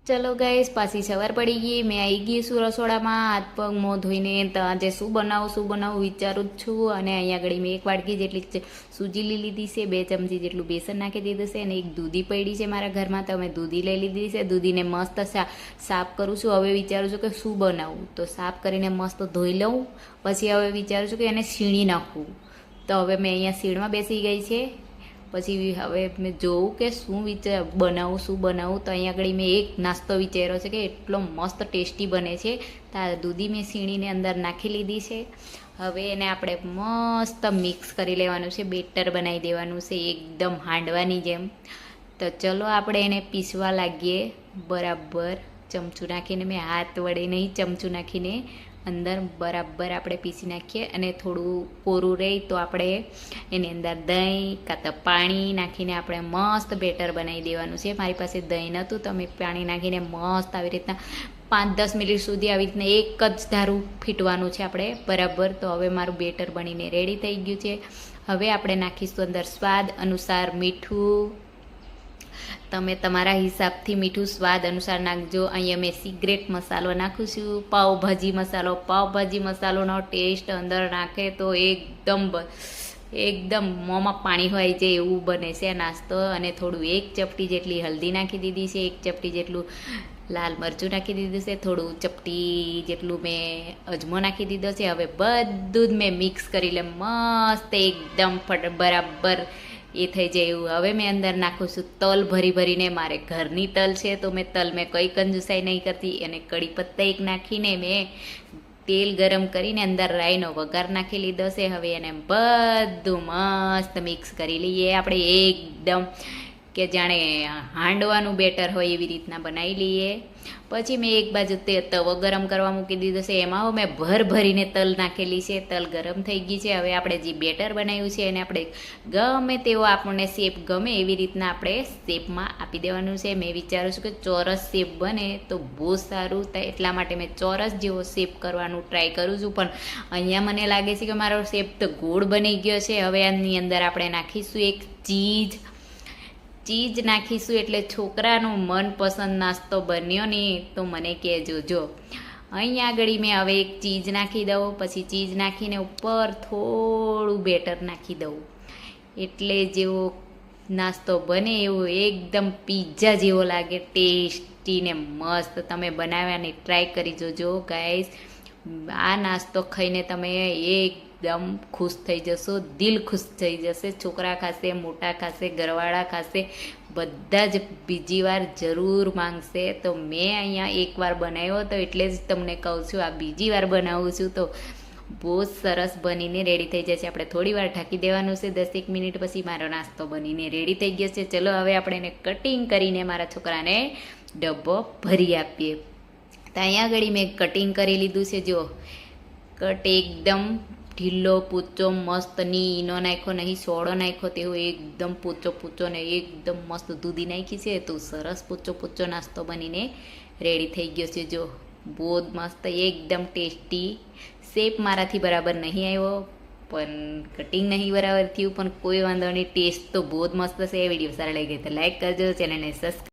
ચલો ગાઈસ, પાછી સવાર પડી ગઈ. મેં આવી ગઈ છું રસોડામાં, હાથ પગ મોં ધોઈને. તો આજે શું બનાવું વિચારું જ છું. અને અહીંયા આગળ મેં 1 વાટકી જેટલી સૂજી લઈ લીધી છે, 2 ચમચી જેટલું બેસન નાખી દીધું છે, અને 1 દૂધી પડી છે મારા ઘરમાં, તો મેં દૂધી લઈ લીધી છે. દૂધીને મસ્ત સાફ કરું છું. હવે વિચારું છું કે શું બનાવું, તો સાફ કરીને મસ્ત ધોઈ લઉં. પછી હવે વિચારું છું કે એને છીણી નાખું. તો હવે મેં અહીંયા સીણમાં બેસી ગઈ છે. પછી હવે મેં જોઉં કે શું બનાવું. તો અહીંયા આગળ મેં એક નાસ્તો વિચાર્યો છે કે એટલો મસ્ત ટેસ્ટી બને છે. તો આ દૂધી મેં સીણીને અંદર નાખી લીધી છે. હવે એને આપણે મસ્ત મિક્સ કરી લેવાનું છે, બેટર બનાવી દેવાનું છે એકદમ હાંડવાની જેમ. તો ચલો આપણે એને પીસવા લાગીએ બરાબર. ચમચું નાખીને, મેં હાથ વડે નહીં, ચમચું નાખીને અંદર બરાબર આપણે પીસી નાખીએ. અને થોડું કોરું રહે તો આપણે એની અંદર દહીં કાં તો પાણી નાખીને આપણે મસ્ત બેટર બનાવી દેવાનું છે. મારી પાસે દહીં નહોતું તો મેં પાણી નાખીને મસ્ત આવી રીતના 5-10 મિનિટ સુધી આવી રીતના એક જ ધારું ફીટવાનું છે આપણે બરાબર. તો હવે મારું બેટર બનીને રેડી થઈ ગયું છે. હવે આપણે નાખીશું અંદર સ્વાદ અનુસાર મીઠું. તમે તમારા હિસાબથી મીઠું સ્વાદ અનુસાર નાખજો. અહીંયા મેં સિક્રેટ મસાલો નાખું છું, પાવભાજી મસાલો. પાવભાજી મસાલોનો ટેસ્ટ અંદર નાખે તો એકદમ મોંમાં પાણી હોય છે એવું બને છે આ નાસ્તો. અને થોડું 1 ચપટી જેટલી હલ્દી નાખી દીધી છે, 1 ચપટી જેટલું લાલ મરચું નાખી દીધું છે, થોડું ચપટી જેટલું મેં અજમો નાખી દીધો છે. હવે બધું જ મેં મિક્સ કરી લે મસ્ત એકદમ બરાબર એ થઈ જાય એવું. હવે મેં અંદર નાખું છું તલ ભરીને. મારે ઘરની તલ છે તો મેં કંઈ કંજુસાઈ નહીં કરતી. અને કડી પત્તા એક નાખીને મેં તેલ ગરમ કરીને અંદર રાઈનો વઘાર નાખી લીધો છે. હવે એને બધું મસ્ત મિક્સ કરી લઈએ આપણે એકદમ કે જાણે હાંડવાનું બેટર હોય એવી રીતના બનાવી લઈએ. પછી મેં એક બાજુ તવો ગરમ કરવા મૂકી દીધો છે. એમાં મેં ભરીને તલ નાખેલી છે. તલ ગરમ થઈ ગઈ છે. હવે આપણે જે બેટર બનાવ્યું છે એને આપણે ગમે તેવો આપણને શેપ ગમે એવી રીતના આપણે શેપમાં આપી દેવાનું છે. મેં વિચારું છું કે ચોરસ શેપ બને તો બહુ સારું થાય, એટલા માટે મેં ચોરસ જેવો શેપ કરવાનું ટ્રાય કરું છું. પણ અહીંયા મને લાગે છે કે મારો શેપ તો ગોળ બની ગયો છે. હવે આની અંદર આપણે નાખીશું એક ચીઝ નાખીશું, એટલે છોકરાનો મનપસંદ નાસ્તો બન્યો ને તો મને કહેજો. જો અહીંયા આગળ મેં હવે એક ચીઝ નાખી દઉં. પછી ચીઝ નાખીને ઉપર થોડું બેટર નાખી દઉં, એટલે જેવો નાસ્તો બને એવો એકદમ પિઝા જેવો લાગે, ટેસ્ટી ને મસ્ત. તમે બનાવવાની ટ્રાય કરી જોજો ગાઈસ. આ નાસ્તો ખાઈને તમે એકદમ ખુશ થઈ જશો, દિલ ખુશ થઈ જશે. છોકરા ખાશે, મોટા ખાશે, ઘરવાળા ખાશે, બધા જ બીજી વાર જરૂર માંગશે. તો મેં અહીંયા 1 વાર બનાવ્યો હતો એટલે જ તમને કહું છું, આ બીજી વાર બનાવું છું. તો બહુ સરસ બનીને રેડી થઈ જશે. આપણે થોડી વાર ઢાંકી દેવાનું છે, 10-1 મિનિટ પછી મારો નાસ્તો બનીને રેડી થઈ ગયો છે. ચલો હવે આપણે એને કટિંગ કરીને મારા છોકરાને ડબ્બો ભરી આપીએ. તો અહીંયા આગળ મેં કટિંગ કરી લીધું છે. જો કટ એકદમ ઢીલો પૂચો મસ્ત, ની ઈનો નાખ્યો નહીં, સોડો નાખ્યો, તેવો એકદમ પૂચો ને એકદમ મસ્ત દૂધી નાખી છે. તો સરસ પૂચો નાસ્તો બનીને રેડી થઈ ગયો છે. જો બહુ જ મસ્ત એકદમ ટેસ્ટી. શેપ મારાથી બરાબર નહીં આવ્યો, પણ કટિંગ નહીં બરાબર થયું, પણ કોઈ વાંધો નહીં, ટેસ્ટ તો બહુ જ મસ્ત છે. વિડીયો સારા લાગે તો લાઈક કરજો, ચેનલને સબસ્ક્રાઈબ